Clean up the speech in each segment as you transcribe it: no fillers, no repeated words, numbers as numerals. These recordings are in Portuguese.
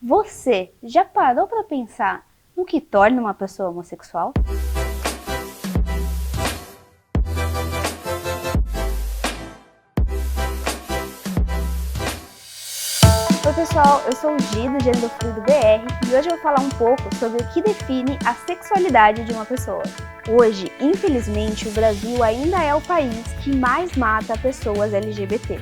Você já parou para pensar no que torna uma pessoa homossexual? Oi pessoal, eu sou o Gi do Gênero Fluido BR e hoje eu vou falar um pouco sobre o que define a sexualidade de uma pessoa. Hoje, infelizmente, o Brasil ainda é o país que mais mata pessoas LGBT.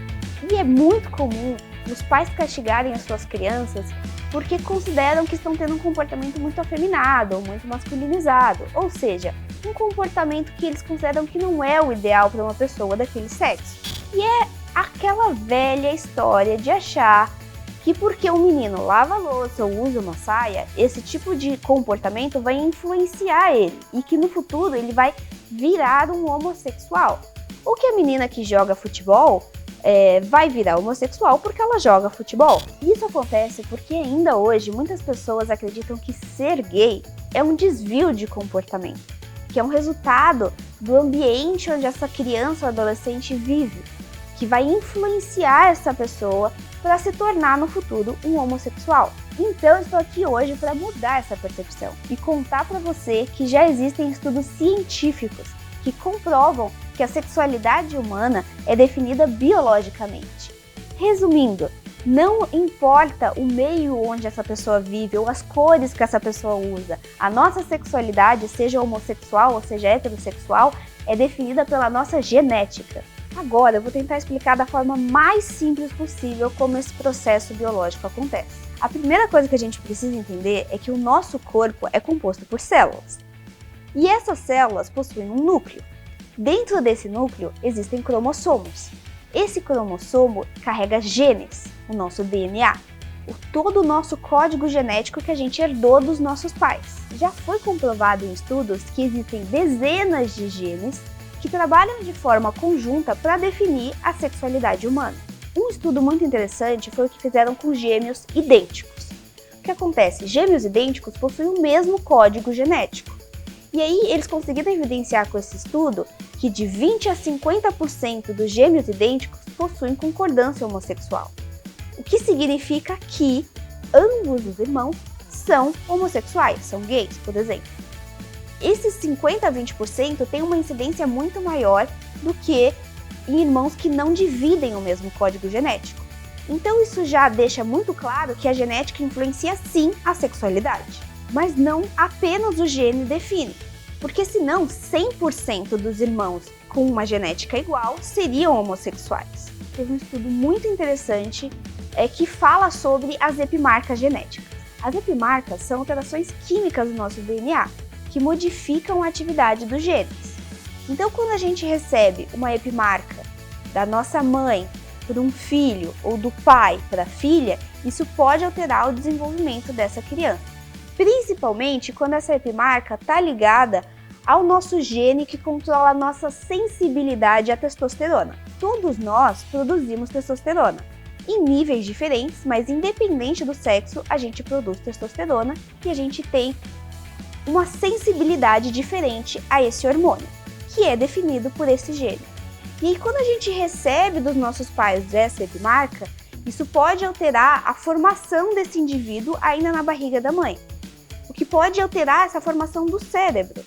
E é muito comum os pais castigarem as suas crianças porque consideram que estão tendo um comportamento muito afeminado ou muito masculinizado, ou seja, um comportamento que eles consideram que não é o ideal para uma pessoa daquele sexo. E é aquela velha história de achar que porque um menino lava a louça ou usa uma saia, esse tipo de comportamento vai influenciar ele e que no futuro ele vai virar um homossexual. Ou que a menina que joga futebol vai virar homossexual porque ela joga futebol. Isso acontece porque ainda hoje muitas pessoas acreditam que ser gay é um desvio de comportamento, que é um resultado do ambiente onde essa criança ou adolescente vive, que vai influenciar essa pessoa para se tornar no futuro um homossexual. Então eu estou aqui hoje para mudar essa percepção e contar para você que já existem estudos científicos que comprovam que a sexualidade humana é definida biologicamente. Resumindo, não importa o meio onde essa pessoa vive ou as cores que essa pessoa usa, a nossa sexualidade, seja homossexual ou seja heterossexual, é definida pela nossa genética. Agora eu vou tentar explicar da forma mais simples possível como esse processo biológico acontece. A primeira coisa que a gente precisa entender é que o nosso corpo é composto por células. E essas células possuem um núcleo. Dentro desse núcleo existem cromossomos. Esse cromossomo carrega genes, o nosso DNA, todo o nosso código genético que a gente herdou dos nossos pais. Já foi comprovado em estudos que existem dezenas de genes que trabalham de forma conjunta para definir a sexualidade humana. Um estudo muito interessante foi o que fizeram com gêmeos idênticos. O que acontece? Gêmeos idênticos possuem o mesmo código genético. E aí eles conseguiram evidenciar com esse estudo que de 20 a 50% dos gêmeos idênticos possuem concordância homossexual. O que significa que ambos os irmãos são homossexuais, são gays, por exemplo. Esses 50 a 20% têm uma incidência muito maior do que em irmãos que não dividem o mesmo código genético. Então isso já deixa muito claro que a genética influencia sim a sexualidade, mas não apenas o gene define, porque senão 100% dos irmãos com uma genética igual seriam homossexuais. Teve um estudo muito interessante que fala sobre as epimarcas genéticas. As epimarcas são alterações químicas do nosso DNA, que modificam a atividade dos genes. Então, quando a gente recebe uma epimarca da nossa mãe por um filho ou do pai para a filha, isso pode alterar o desenvolvimento dessa criança. Principalmente quando essa epimarca está ligada ao nosso gene que controla a nossa sensibilidade à testosterona. Todos nós produzimos testosterona, em níveis diferentes, mas independente do sexo, a gente produz testosterona e a gente tem uma sensibilidade diferente a esse hormônio, que é definido por esse gene. E aí, quando a gente recebe dos nossos pais essa epimarca, isso pode alterar a formação desse indivíduo ainda na barriga da mãe, o que pode alterar essa formação do cérebro.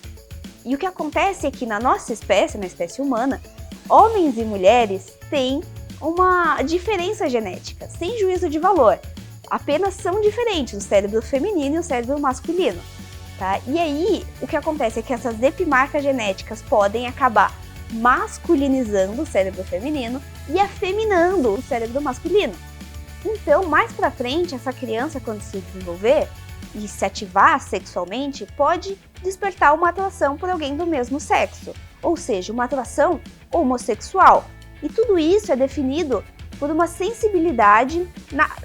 E o que acontece é que na nossa espécie, na espécie humana, homens e mulheres têm uma diferença genética, sem juízo de valor. Apenas são diferentes o cérebro feminino e o cérebro masculino. Tá? E aí, o que acontece é que essas epimarcas genéticas podem acabar masculinizando o cérebro feminino e afeminando o cérebro masculino. Então, mais pra frente, essa criança, quando se desenvolver e se ativar sexualmente, pode despertar uma atração por alguém do mesmo sexo, ou seja, uma atração homossexual. E tudo isso é definido por uma sensibilidade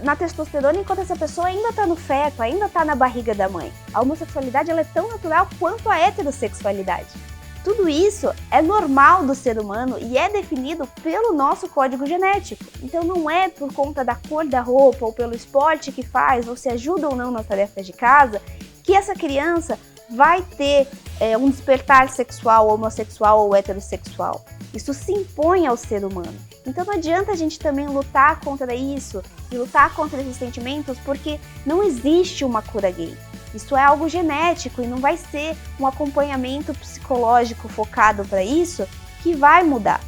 na testosterona enquanto essa pessoa ainda está no feto, ainda está na barriga da mãe. A homossexualidade ela é tão natural quanto a heterossexualidade. Tudo isso é normal do ser humano e é definido pelo nosso código genético. Então não é por conta da cor da roupa ou pelo esporte que faz ou se ajuda ou não nas tarefas de casa que essa criança vai ter um despertar sexual, homossexual ou heterossexual. Isso se impõe ao ser humano. Então não adianta a gente também lutar contra isso e lutar contra esses sentimentos, porque não existe uma cura gay. Isso é algo genético e não vai ser um acompanhamento psicológico focado para isso que vai mudar.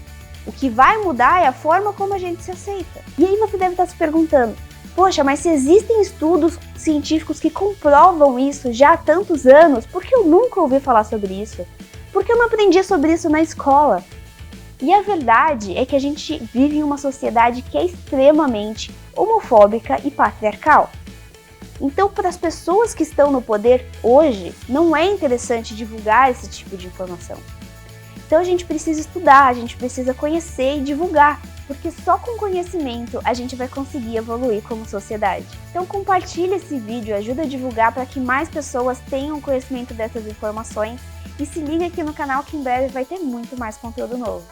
O que vai mudar é a forma como a gente se aceita. E aí você deve estar se perguntando, poxa, mas se existem estudos científicos que comprovam isso já há tantos anos, por que eu nunca ouvi falar sobre isso? Por que eu não aprendi sobre isso na escola? E a verdade é que a gente vive em uma sociedade que é extremamente homofóbica e patriarcal. Então, para as pessoas que estão no poder hoje, não é interessante divulgar esse tipo de informação. Então a gente precisa estudar, a gente precisa conhecer e divulgar, porque só com conhecimento a gente vai conseguir evoluir como sociedade. Então compartilhe esse vídeo, ajuda a divulgar para que mais pessoas tenham conhecimento dessas informações e se liga aqui no canal que em breve vai ter muito mais conteúdo novo.